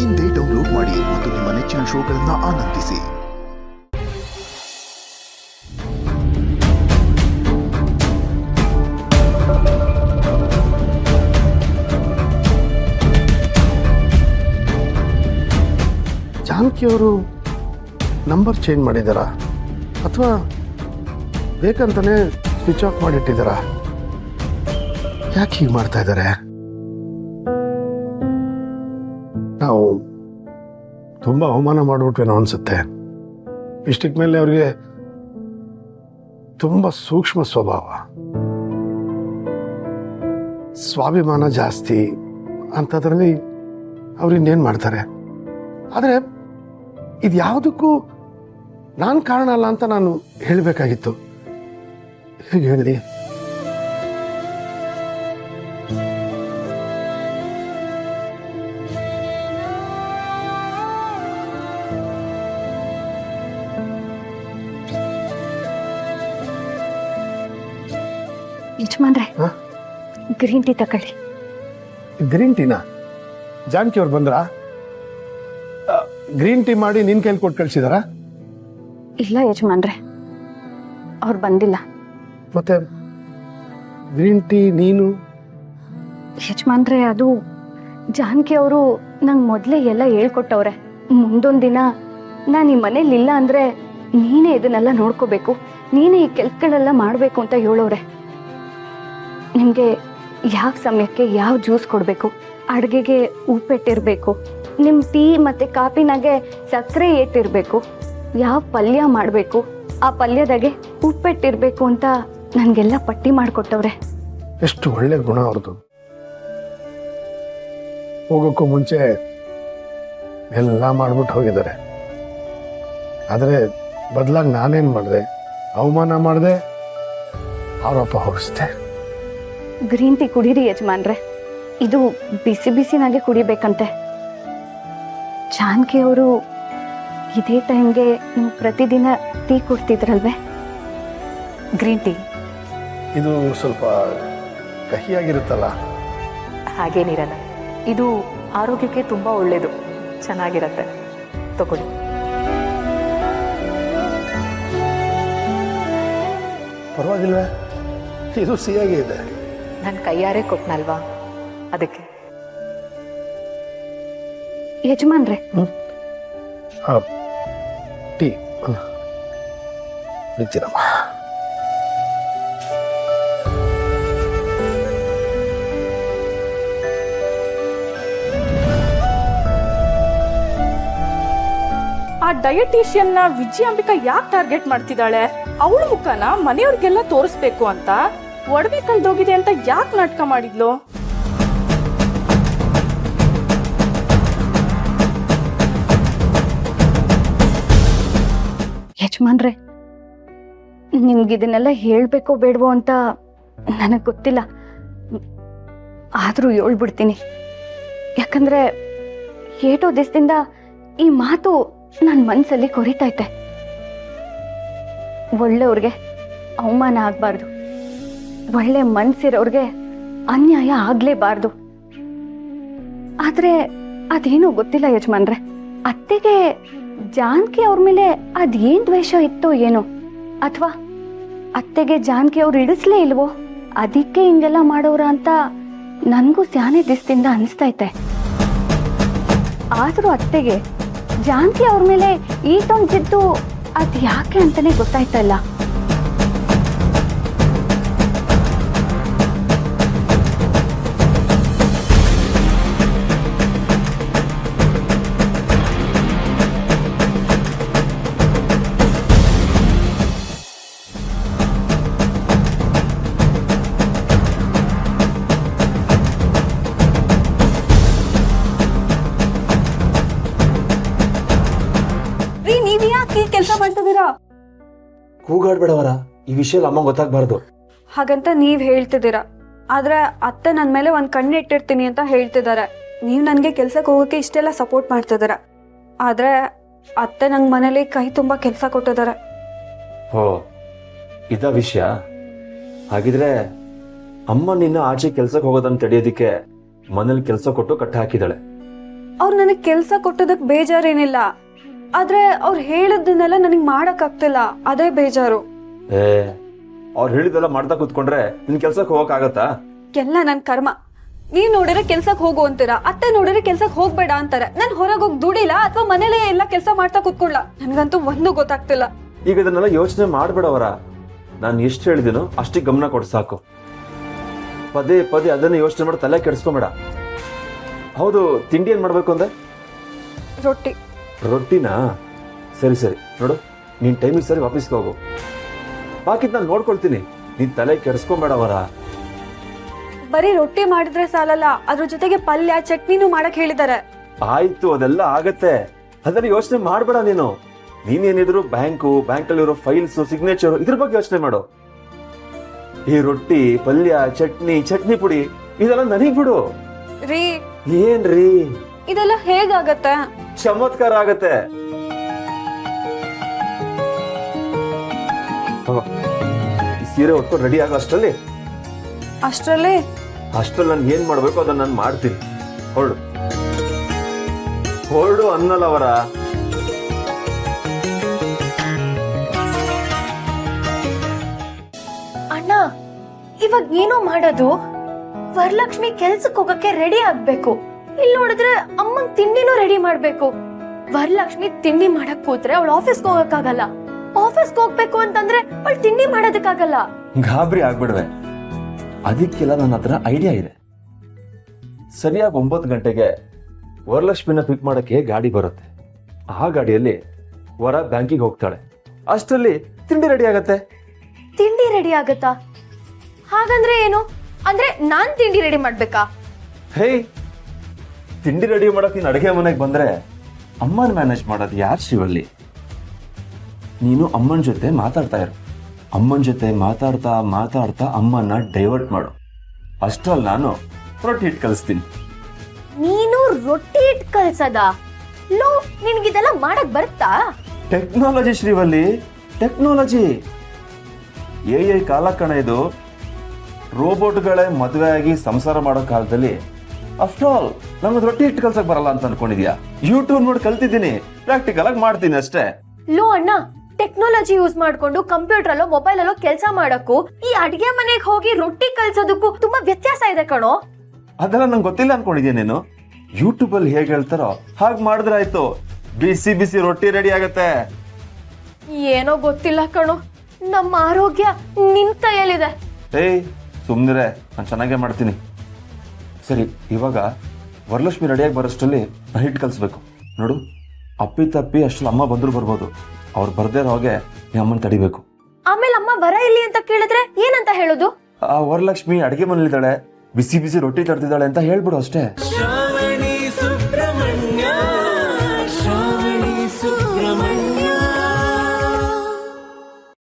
ಇಂದೇ ಡೌನ್ಲೋಡ್ ಮಾಡಿ ಮತ್ತು ನಿಮ್ಮ ನೆಚ್ಚಿನ ಶೋಗಳನ್ನು ಆನಂದಿಸಿ. ಜಾನಕಿ ಅವರು ನಂಬರ್ ಚೇಂಜ್ ಮಾಡಿದಾರಾ ಅಥವಾ ಬೇಕಂತಾನೆ ಸ್ವಿಚ್ ಆಫ್ ಮಾಡಿಟ್ಟಿದ್ದಾರಾ? ಯಾಕೆ ಹೀಗೆ ಮಾಡ್ತಾ ಇದ್ದಾರೆ? ನಾವು ತುಂಬ ಅವಮಾನ ಮಾಡಿಬಿಟ್ವೇನೋ ಅನಿಸುತ್ತೆ. ಇಷ್ಟಕ್ಕೆ ಮೇಲೆ ಅವ್ರಿಗೆ ತುಂಬ ಸೂಕ್ಷ್ಮ ಸ್ವಭಾವ, ಸ್ವಾಭಿಮಾನ ಜಾಸ್ತಿ ಅಂಥದ್ರಲ್ಲಿ ಅವ್ರು ಇನ್ನೇನು ಮಾಡ್ತಾರೆ. ಆದರೆ ಇದು ಯಾವುದಕ್ಕೂ ನಾನು ಕಾರಣ ಅಲ್ಲ ಅಂತ ನಾನು ಹೇಳಬೇಕಾಗಿತ್ತು. ಹೇಗೆ ಹೇಳಿ? ಯಜಮಾನ್ರೆ, ಗ್ರೀನ್ ಟೀ ತಗೊಳ್ಳಿ. ಗ್ರೀನ್ ಟೀನಾ? ಜಾನಕಿ ಅವ್ರು ಬಂದ್ರಾ? ಗ್ರೀನ್ ಟೀ ಮಾಡಿ ನಿನ್ ಕೈಲಿ ಕೊಟ್ಟು ಕಳ್ಸಿದಾರಾ? ಇಲ್ಲ ಯಜಮಾನ್ರೆ, ಅವ್ರು ಬಂದಿಲ್ಲ. ಮತ್ತೆ ಗ್ರೀನ್ ಟೀ ನೀನು? ಯಜಮಾನ್ರೆ, ಅದು ಜಾನಕಿ ಅವರು ನಂಗೆ ಮೊದಲೇ ಎಲ್ಲ ಹೇಳ್ಕೊಟ್ಟವ್ರೆ. ಮುಂದೊಂದು ದಿನ ನಾನು ಈ ಮನೇಲಿ ಇಲ್ಲ ಅಂದರೆ ನೀನೇ ಇದನ್ನೆಲ್ಲ ನೋಡ್ಕೋಬೇಕು, ನೀನೇ ಈ ಕೆಲಸಗಳೆಲ್ಲ ಮಾಡಬೇಕು ಅಂತ ಹೇಳೋರೆ. ನಿಮಗೆ ಯಾವ ಸಮಯಕ್ಕೆ ಯಾವ ಜ್ಯೂಸ್ ಕೊಡಬೇಕು, ಅಡುಗೆಗೆ ಉಪ್ಪಿಟ್ಟಿರಬೇಕು, ನಿಮ್ಮ ಟೀ ಮತ್ತು ಕಾಫಿನಾಗೆ ಸಕ್ಕರೆ ಏಟಿರಬೇಕು, ಯಾವ ಪಲ್ಯ ಮಾಡಬೇಕು, ಆ ಪಲ್ಯದಾಗೆ ಉಪ್ಪಿಟ್ಟಿರಬೇಕು ಅಂತ ನನಗೆಲ್ಲ ಪಟ್ಟಿ ಮಾಡಿಕೊಟ್ಟವ್ರೆ. ಎಷ್ಟು ಒಳ್ಳೆ ಗುಣ ಅವ್ರದ್ದು. ಹೋಗೋಕ್ಕೂ ಮುಂಚೆ ಎಲ್ಲ ಮಾಡ್ಬಿಟ್ಟು ಹೋಗಿದ್ದಾರೆ. ಆದರೆ ಬದಲಾಗಿ ನಾನೇನು ಮಾಡಿದೆ? ಅವಮಾನ ಮಾಡಿದೆ, ಆರೋಪ ಹೊರಿಸ್ದೆ. ಗ್ರೀನ್ ಟೀ ಕುಡೀರಿ ಯಜಮಾನ್ರೆ, ಇದು ಬಿಸಿ ಬಿಸಿನಾಗೆ ಕುಡಿಬೇಕಂತೆ. ಜಾನಕಿ ಅವರು ಇದೇ ಟೈಮ್ಗೆ ನೀವು ಪ್ರತಿದಿನ ಟೀ ಕೊಡ್ತಿದ್ರಲ್ವೇ? ಗ್ರೀನ್ ಟೀ ಇದು ಸ್ವಲ್ಪ ಕಹಿಯಾಗಿರುತ್ತಲ್ಲ? ಹಾಗೇನಿರಲ್ಲ, ಇದು ಆರೋಗ್ಯಕ್ಕೆ ತುಂಬ ಒಳ್ಳೆಯದು, ಚೆನ್ನಾಗಿರತ್ತೆ, ತಗೊಳ್ಳಿ. ಪರವಾಗಿಲ್ವೇ? ಇದು ಸಿಹಿಯಾಗಿ ಇದೆ. ನನ್ನ ಕೈಯಾರೆ ಕೊಟ್ನಲ್ವಾ, ಅದಕ್ಕೆ. ಯಜಮಾನ್ರೆ, ಟೀ ಬಿಡ್ತೀರಮ್ಮ. ಆ ಡಯಟಿಷಿಯನ್ನ ವಿಜಯಾಂಬಿಕಾ ಯಾಕೆ ಟಾರ್ಗೆಟ್ ಮಾಡ್ತಿದ್ದಾಳೆ? ಅವಳ ಮುಖನ ಮನೆಯವ್ರಿಗೆಲ್ಲ ತೋರಿಸ್ಬೇಕು ಅಂತ, ಒಡವೆ ಕಳ್ದೋಗಿದೆ ಅಂತ ಯಾಕೆ ನಾಟಕ ಮಾಡಿದ್ಲು? ಯಜಮಾನ್ರೆ, ನಿಮ್ಗಿದನ್ನೆಲ್ಲ ಹೇಳ್ಬೇಕೋ ಬೇಡವೋ ಅಂತ ನನಗೆ ಗೊತ್ತಿಲ್ಲ, ಆದರೂ ಹೇಳ್ಬಿಡ್ತೀನಿ. ಯಾಕಂದ್ರೆ ಏಟೋ ದಿವಸದಿಂದ ಈ ಮಾತು ನನ್ನ ಮನಸ್ಸಲ್ಲಿ ಕೊರಿತೈತೆ. ಒಳ್ಳೆಯವ್ರಿಗೆ ಅವಮಾನ ಆಗಬಾರ್ದು, ಒಳ್ಳೆ ಮನ್ಸಿರೋರ್ಗೆ ಅನ್ಯಾಯ ಆಗ್ಲೇಬಾರ್ದು. ಆದ್ರೆ ಅದೇನೋ ಗೊತ್ತಿಲ್ಲ ಯಜಮಾನ್ರೆ, ಅತ್ತೆಗೆ ಜಾನಕಿ ಅವ್ರ ಮೇಲೆ ಅದೇನ್ ದ್ವೇಷ ಇತ್ತೋ ಏನೋ, ಅಥವಾ ಅತ್ತೆಗೆ ಜಾನಕಿ ಅವ್ರು ಇಡಿಸ್ಲೇ ಇಲ್ವೋ, ಅದಕ್ಕೆ ಹಿಂಗೆಲ್ಲ ಮಾಡೋರ ಅಂತ ನನಗೂ ಸ್ಯಾನೆ ದಿಸದಿಂದ ಅನಿಸ್ತೈತೆ. ಆದ್ರೂ ಅತ್ತೆಗೆ ಜಾನಕಿ ಅವ್ರ ಮೇಲೆ ಈಟೊಂದು ಜಿದ್ದು ಅದು ಯಾಕೆ ಅಂತಾನೆ ಗೊತ್ತಾಯ್ತಾ ಇಲ್ಲ. ನೀವ್ ಯಾಕೆ ಈ ಕೆಲಸ ಮಾಡ್ತಿದ್ದೀರಾ? ಕೂಗಾಡ್ಬೇಡವರ, ಈ ವಿಷಯ ಅಮ್ಮ ಗೊತ್ತಾಗ್ಬಾರ್ದು. ಹಾಗಂತ ನೀವ್ ಹೇಳ್ತಿದ್ದೀರಾ, ಆದ್ರೆ ಅತ್ತೆ ನನ್ನ ಮೇಲೆ ಒಂದ್ ಕಣ್ಣು ಇಟ್ಟಿರ್ತೀನಿ ಅಂತ ಹೇಳ್ತಿದ್ದಾರೆ. ನೀವ್ ನನ್ಗೆ ಕೆಲ್ಸಕ್ಕೆ ಹೋಗೋಕೆ ಇಷ್ಟೆಲ್ಲ ಸಪೋರ್ಟ್ ಮಾಡ್ತಿದ್ದೀರಾ, ಆದ್ರೆ ಅತ್ತೆ ನಂಗೆ ಮನೇಲಿ ಕೈ ತುಂಬಾ ಕೆಲಸ ಕೊಟ್ಟಿದ್ದಾರೆ. ಓ, ಇದ ವಿಷಯ? ಹಾಗಿದ್ರೆ ಅಮ್ಮ ನಿನ್ನ ಆಚೆ ಕೆಲ್ಸಕ್ಕೆ ಹೋಗೋದನ್ನ ತಡೆಯೋದಿಕ್ಕೆ ಮನೇಲಿ ಕೆಲಸ ಕೊಟ್ಟು ಕಟ್ಟ ಹಾಕಿದಾಳೆ. ಅವ್ರು ನನಗೆ ಕೆಲಸ ಕೊಟ್ಟದಕ್ಕೆ ಬೇಜಾರೇನಿಲ್ಲ, ಆದ್ರೆ ಅವ್ರು ಹೇಳಿದ್ದನ್ನೆಲ್ಲ ನನಗೆ ಮಾಡಕ್ಕಾಗ್ತಿಲ್ಲ, ಅದೇ ಬೇಜಾರು. ಏ ಅವ್ರು ಹೇಳಿದೆಲ್ಲ ಮಾಡ್ತಾ ಕೂತ್ಕೊಂಡ್ರೆ ನಿನ್ ಕೆಲ್ಸಕ್ಕೆ ಹೋಗಕ್ಕಾಗತ್ತಾ? ಎಲ್ಲ ನನ್ ಕರ್ಮ. ನೀವ್ ನೋಡಿದ್ರೆ ಕೆಲ್ಸಕ್ ಹೋಗು ಅಂತೀರಾ, ಅತ್ತೆ ನೋಡಿದ್ರೆ ಕೆಲ್ಸಕ್ ಹೋಗ್ಬೇಡ ಅಂತಾರೆ. ನಾನ್ ಹೊರಗೆ ಹೋಗಿ ದುಡಿಲ್ಲ ಅಥವಾ ಮನೇಲೆ ಎಲ್ಲ ಕೆಲಸ ಮಾಡ್ತಾ ಕೂತ್ಕೊಳ್ಳ? ನನ್ಗಂತೂ ಒಂದು ಗೊತ್ತಾಗ್ತಿಲ್ಲ. ಈಗ ಇದನ್ನೆಲ್ಲ ಯೋಚನೆ ಮಾಡ್ಬೇಡವರ. ನಾನು ಎಷ್ಟು ಹೇಳಿದೀನೋ ಅಷ್ಟಿಗೆ ಗಮನ ಕೊಡು ಸಾಕು. ಪದೇ ಪದೇ ಅದನ್ನ ಯೋಚನೆ ಮಾಡಿ ತಲೆ ಕೆಡಿಸ್ಕೊಂಬೇಡ. ಹೌದು, ತಿಂಡಿ ಏನ್ ಮಾಡ್ಬೇಕು ಅಂದೆ? ರೊಟ್ಟಿ. ರೊಟ್ಟಿನಾ? ಸರಿ ಸರಿ, ನೋಡು ನೀನ್ ಟೈಮಿಗೆ ಸರಿ ಆಫೀಸ್ಗೆ ಹೋಗು. ಬಾಕಿದ್ ನಾನು ನೋಡ್ಕೊಳ್ತೀನಿ, ನೀನ್ ತಲೆ ಕೆಡಿಸ್ಕೊಂಬೇಡವರ. ಬರೀ ರೊಟ್ಟಿ ಮಾಡಿದ್ರೆ ಸಾಲಲ್ಲ, ಅದ್ರ ಜೊತೆಗೆ ಪಲ್ಯ ಚಟ್ನಿನೂ ಮಾಡಕ್ ಹೇಳಿದ್ದಾರೆ. ಆಯ್ತು, ಅದೆಲ್ಲ ಆಗತ್ತೆ, ಅದನ್ನ ಯೋಚನೆ ಮಾಡ್ಬೇಡ ನೀನು. ನೀನೇನಿದ್ರು ಬ್ಯಾಂಕಲ್ಲಿರೋ ಫೈಲ್ಸ್, ಸಿಗ್ನೇಚರ್ ಇದ್ರ ಬಗ್ಗೆ ಯೋಚನೆ ಮಾಡು. ಈ ರೊಟ್ಟಿ, ಪಲ್ಯ, ಚಟ್ನಿ ಪುಡಿ ಇದೆಲ್ಲ ನನಗ್ ಬಿಡು. ರೀ ಏನ್ರಿ ಇದೆಲ್ಲ ಹೇಗಾಗತ್ತೆ? ಚಮತ್ಕಾರ ಆಗತ್ತೆ. ಈ ಸೀರೆ ಉಟ್ಕೊಂಡು ರೆಡಿ ಆಗೋ ಅಷ್ಟರಲ್ಲಿ ನಾನು ಏನ್ ಮಾಡ್ಬೇಕು ಅದನ್ನ ನಾನು ಮಾಡ್ತೀನಿ. ಹೊರಡು ಅನ್ನಲ್ಲವರ. ಅಣ್ಣ, ಇವಾಗ ಏನೋ ಮಾಡೋದು? ವರಲಕ್ಷ್ಮಿ ಕೆಲ್ಸಕ್ಕೆ ಹೋಗಕ್ಕೆ ರೆಡಿ ಆಗ್ಬೇಕು. ಇಲ್ಲಿ ನೋಡಿದ್ರೆ ಅಮ್ಮಂಗ್ ತಿಂಡಿನೂ ರೆಡಿ ಮಾಡ್ಬೇಕು. ವರಲಕ್ಷ್ಮಿ ತಿಂಡಿ ಮಾಡಕ್ ಕೂತ್ರೆ ಅವಳು ಆಫೀಸ್ಗೆ ಹೋಗಕ್ಕಾಗಲ್ಲ. ಆಫೀಸ್ಗೆ ಹೋಗ್ಬೇಕು ಅಂತಂದ್ರೆ ಅವಳು ತಿಂಡಿ ಮಾಡೋದಕ್ಕಾಗಲ್ಲ. ಗಾಬರಿ ಆಗ್ಬಿಡ್ವೆ. ಅದಕ್ಕೆಲ್ಲ ನನ್ನ ಹತ್ರ ಐಡಿಯಾ ಇದೆ. ಸರಿಯಾಗಿ 9 ಗಂಟೆಗೆ ವರಲಕ್ಷ್ಮಿನ ಪಿಕ್ ಮಾಡಕ್ಕೆ ಗಾಡಿ ಬರುತ್ತೆ. ಆ ಗಾಡಿಯಲ್ಲಿ ವರ ಬ್ಯಾಂಕಿಗೆ ಹೋಗ್ತಾಳೆ. ಅಷ್ಟರಲ್ಲಿ ತಿಂಡಿ ರೆಡಿ ಆಗತ್ತೆ. ತಿಂಡಿ ರೆಡಿ ಆಗತ್ತಾ? ಹಾಗಂದ್ರೆ ಏನು? ಅಂದ್ರೆ ನಾನ್ ತಿಂಡಿ ರೆಡಿ ಮಾಡ್ಬೇಕಾ? ಹೇ, ತಿಂಡಿ ರೆಡಿ ಮಾಡಕ್ ನೀನ್ ಅಡುಗೆ ಮನೆಗೆ ಬಂದ್ರೆ ಅಮ್ಮನ ಮ್ಯಾನೇಜ್ ಮಾಡೋದು ಯಾರು ಶಿವಲ್ಲಿ? ನೀನು ಅಮ್ಮನ ಜೊತೆ ಮಾತಾಡ್ತಾ ಇರು. ಅಮ್ಮನ ಜೊತೆ ಮಾತಾಡ್ತಾ ಅಮ್ಮನ ಡೈವರ್ಟ್ ಮಾಡು. ಅಷ್ಟ್ರಲ್ಲಿ ನಾನು ರೊಟ್ಟಿ ಹಿಟ್ಟು ಕಲಿಸ್ತೀನಿ. ನೀನು ರೊಟ್ಟಿ ಇಟ್ ಕಲ್ಸದ? ಲೋ, ನಿನ್ಗಿದೆಲ್ಲ ಮಾಡಕ್ ಬರುತ್ತಾ? Technology Srivalli, technology. AI ಕಾಲ ಕಣ ಇದು. ರೋಬೋಟ್ಗಳೇ ಮದುವೆ ಆಗಿ ಸಂಸಾರ ಮಾಡೋ ಕಾಲದಲ್ಲಿ ಆಫ್ಟರ್ ಆಲ್ ನಮ್ಗೆ ರೊಟ್ಟಿ ಹಿಟ್ಟು ಕಲ್ಸಕ್ ಬರಲ್ಲ ಅಂತ ಅನ್ಕೊಂಡಿದ್ಯಾ? ಯೂಟ್ಯೂಬ್ ನೋಡಿ ಕಲ್ತಿದ್ದೀನಿ, ಪ್ರಾಕ್ಟಿಕಲ್ ಆಗಿ ಮಾಡ್ತೀನಿ ಅಷ್ಟೇ. ಲೋ ಅಣ್ಣ, ಟೆಕ್ನಾಲಜಿ ಯೂಸ್ ಮಾಡ್ಕೊಂಡು ಕಂಪ್ಯೂಟರ್ ಅಲ್ಲೋ ಮೊಬೈಲ್ ಅಲ್ಲೋ ಕೆಲಸ ಮಾಡಕ್ಕೂ ಈ ಅಡಿಗೆ ಮನೆಗೆ ಹೋಗಿ ರೊಟ್ಟಿ ಕಲ್ಸೋದಕ್ಕೂ ತುಂಬಾ ವ್ಯತ್ಯಾಸ ಇದೆ ಕಣೋ. ಅದೆಲ್ಲ ನಂಗೆ ಗೊತ್ತಿಲ್ಲ ಅನ್ಕೊಂಡಿದ್ಯಾ ನೀನು? ಯೂಟ್ಯೂಬ್ ಅಲ್ಲಿ ಹೇಗೆ ಹೇಳ್ತಾರೋ ಹಾಗೆ ಮಾಡಿದ್ರೆ ಆಯ್ತು, ಬಿಸಿ ಬಿಸಿ ರೊಟ್ಟಿ ರೆಡಿ ಆಗತ್ತೆ. ಏನೋ ಗೊತ್ತಿಲ್ಲ ಕಣೋ, ನಮ್ಮ ಆರೋಗ್ಯ ನಿನ್ ಕೈಯಲ್ಲಿದೆ. ಏಯ್ ಸುಮ್ನಿರೆ, ನಾನು ಚೆನ್ನಾಗೇ ಮಾಡ್ತೀನಿ. ಸರಿ, ಇವಾಗ ವರಲಕ್ಷ್ಮಿ ರೆಡಿಯಾಗಿ ಬರೋಷ್ಟರಲ್ಲಿ ನಾನು ಹಿಟ್ಟು ಕಲಿಸ್ಬೇಕು. ನೋಡು, ಅಪ್ಪಿ ತಪ್ಪಿ ಅಷ್ಟರಲ್ಲಿ ಅಮ್ಮ ಬಂದ್ರು ಬರ್ಬೋದು. ಅವ್ರು ಬರ್ದೇ ಹೋಗೆ ನೀ ಅಮ್ಮನ ತಡಿಬೇಕು. ಆಮೇಲೆ ಅಮ್ಮ ವರ ಇಲ್ಲಿ ಅಂತ ಕೇಳಿದ್ರೆ ಏನಂತ ಹೇಳೋದು? ಆ ವರಲಕ್ಷ್ಮಿ ಅಡಿಗೆ ಮನೇಲಿದ್ದಾಳೆ, ಬಿಸಿ ಬಿಸಿ ರೊಟ್ಟಿ ತರ್ತಿದ್ದಾಳೆ ಅಂತ ಹೇಳ್ಬಿಡು ಅಷ್ಟೇ.